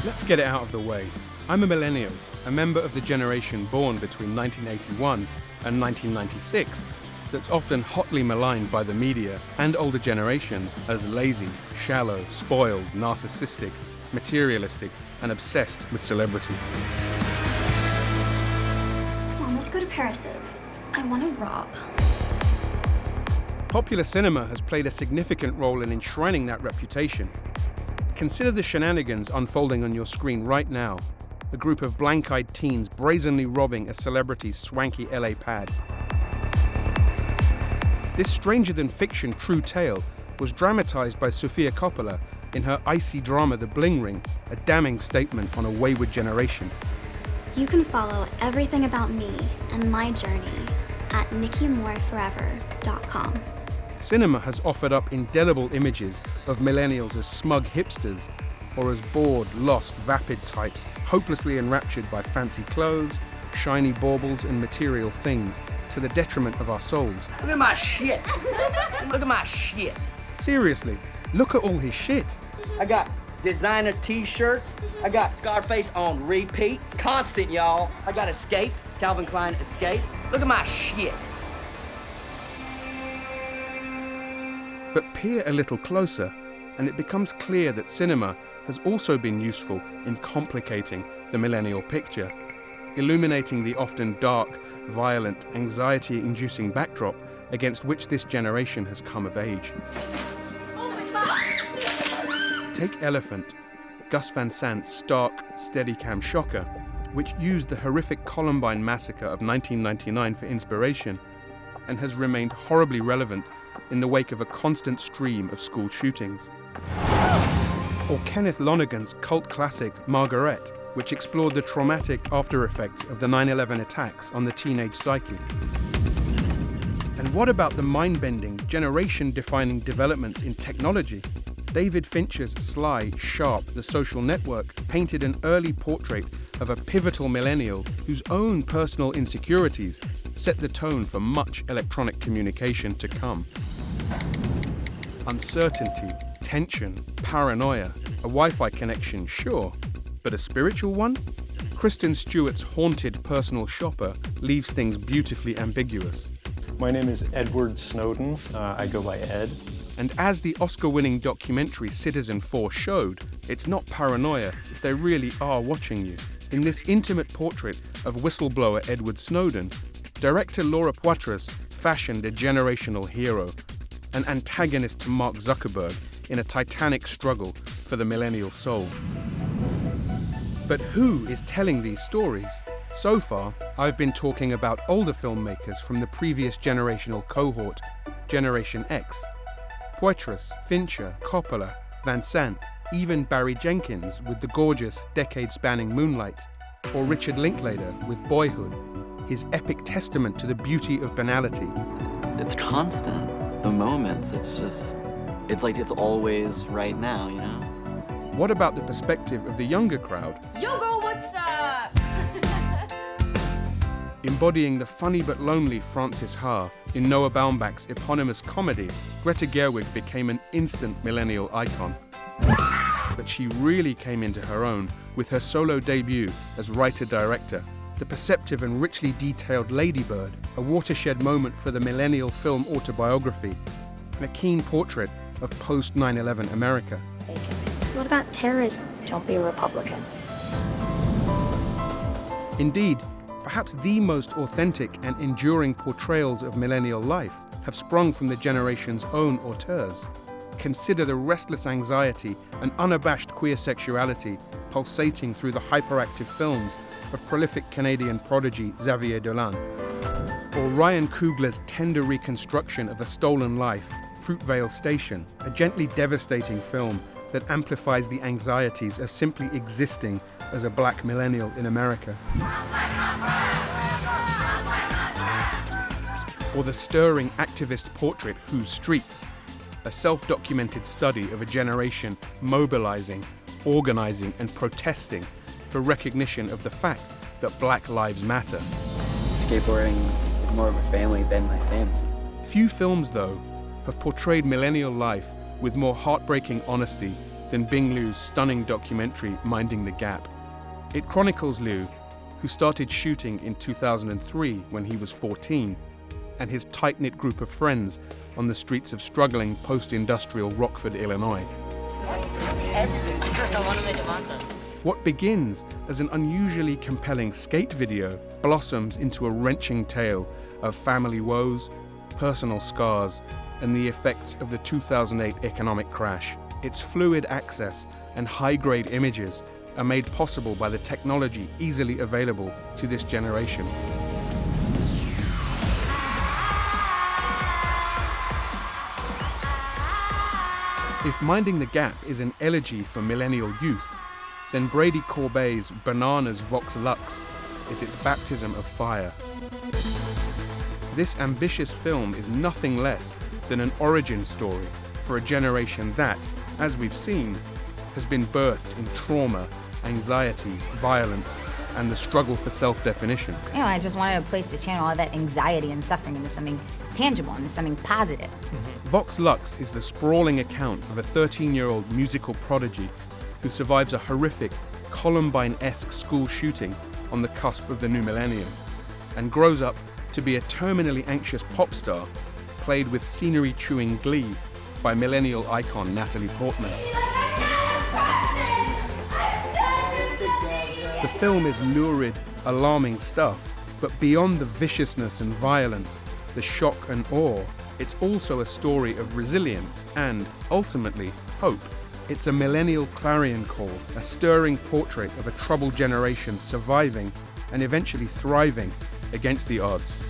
Let's get it out of the way. I'm a millennial, a member of the generation born between 1981 and 1996 that's often hotly maligned by the media and older generations as lazy, shallow, spoiled, narcissistic, materialistic, and obsessed with celebrity. Come on, let's go to Paris's. I want to rob. Popular cinema has played a significant role in enshrining that reputation. Consider the shenanigans unfolding on your screen right now. A group of blank-eyed teens brazenly robbing a celebrity's swanky LA pad. This stranger-than-fiction true tale was dramatized by Sofia Coppola in her icy drama The Bling Ring, a damning statement on a wayward generation. You can follow everything about me and my journey at nikkimoreforever.com. Cinema has offered up indelible images of millennials as smug hipsters or as bored, lost, vapid types hopelessly enraptured by fancy clothes, shiny baubles and material things to the detriment of our souls. Look at my shit. Look at my shit. Seriously, look at all his shit. I got designer t-shirts. I got Scarface on repeat. Constant, y'all. I got Escape, Calvin Klein Escape. Look at my shit. But peer a little closer, and it becomes clear that cinema has also been useful in complicating the millennial picture, illuminating the often dark, violent, anxiety-inducing backdrop against which this generation has come of age. Take Elephant, Gus Van Sant's stark, Steadicam shocker, which used the horrific Columbine massacre of 1999 for inspiration, and has remained horribly relevant in the wake of a constant stream of school shootings. Or Kenneth Lonergan's cult classic Margaret, which explored the traumatic after-effects of the 9/11 attacks on the teenage psyche. And what about the mind-bending, generation-defining developments in technology? David Fincher's Sly, Sharp, The Social Network painted an early portrait of a pivotal millennial whose own personal insecurities set the tone for much electronic communication to come. Uncertainty, tension, paranoia, a Wi-Fi connection, sure, but a spiritual one? Kristen Stewart's haunted personal shopper leaves things beautifully ambiguous. My name is Edward Snowden. I go by Ed. And as the Oscar-winning documentary Citizen4 showed, it's not paranoia if they really are watching you. In this intimate portrait of whistleblower Edward Snowden, director Laura Poitras fashioned a generational hero, an antagonist to Mark Zuckerberg in a titanic struggle for the millennial soul. But who is telling these stories? So far, I've been talking about older filmmakers from the previous generational cohort, Generation X. Poitras, Fincher, Coppola, Van Sant, even Barry Jenkins with the gorgeous, decade-spanning Moonlight, or Richard Linklater with Boyhood, his epic testament to the beauty of banality. It's constant. The moments, it's like it's always right now, you know? What about the perspective of the younger crowd? Yo, girl, what's up? Embodying the funny but lonely Frances Ha in Noah Baumbach's eponymous comedy, Greta Gerwig became an instant millennial icon. But she really came into her own with her solo debut as writer-director, the perceptive and richly detailed Lady Bird, a watershed moment for the millennial film autobiography, and a keen portrait of post-9/11 America. What about terrorism? Don't be a Republican. Indeed, perhaps the most authentic and enduring portrayals of millennial life have sprung from the generation's own auteurs. Consider the restless anxiety and unabashed queer sexuality pulsating through the hyperactive films of prolific Canadian prodigy Xavier Dolan. Or Ryan Coogler's tender reconstruction of A Stolen Life, Fruitvale Station, a gently devastating film that amplifies the anxieties of simply existing as a black millennial in America. Or the stirring activist portrait Whose Streets, a self-documented study of a generation mobilizing, organizing, and protesting for recognition of the fact that Black Lives Matter. Skateboarding is more of a family than my family. Few films, though, have portrayed millennial life with more heartbreaking honesty than Bing Liu's stunning documentary, Minding the Gap. It chronicles Liu, who started shooting in 2003 when he was 14, and his tight-knit group of friends on the streets of struggling post-industrial Rockford, Illinois. What begins as an unusually compelling skate video blossoms into a wrenching tale of family woes, personal scars, and the effects of the 2008 economic crash. Its fluid access and high-grade images are made possible by the technology easily available to this generation. If Minding the Gap is an elegy for millennial youth, then Brady Corbet's Bananas Vox Lux is its baptism of fire. This ambitious film is nothing less than an origin story for a generation that, as we've seen, has been birthed in trauma, anxiety, violence, and the struggle for self-definition. You know, I just wanted a place to channel all that anxiety and suffering into something tangible, into something positive. Vox Lux is the sprawling account of a 13-year-old musical prodigy who survives a horrific, Columbine-esque school shooting on the cusp of the new millennium, and grows up to be a terminally anxious pop star, played with scenery-chewing glee by millennial icon Natalie Portman. The film is lurid, alarming stuff, but beyond the viciousness and violence, the shock and awe, it's also a story of resilience and, ultimately, hope. It's a millennial clarion call, a stirring portrait of a troubled generation surviving and eventually thriving against the odds.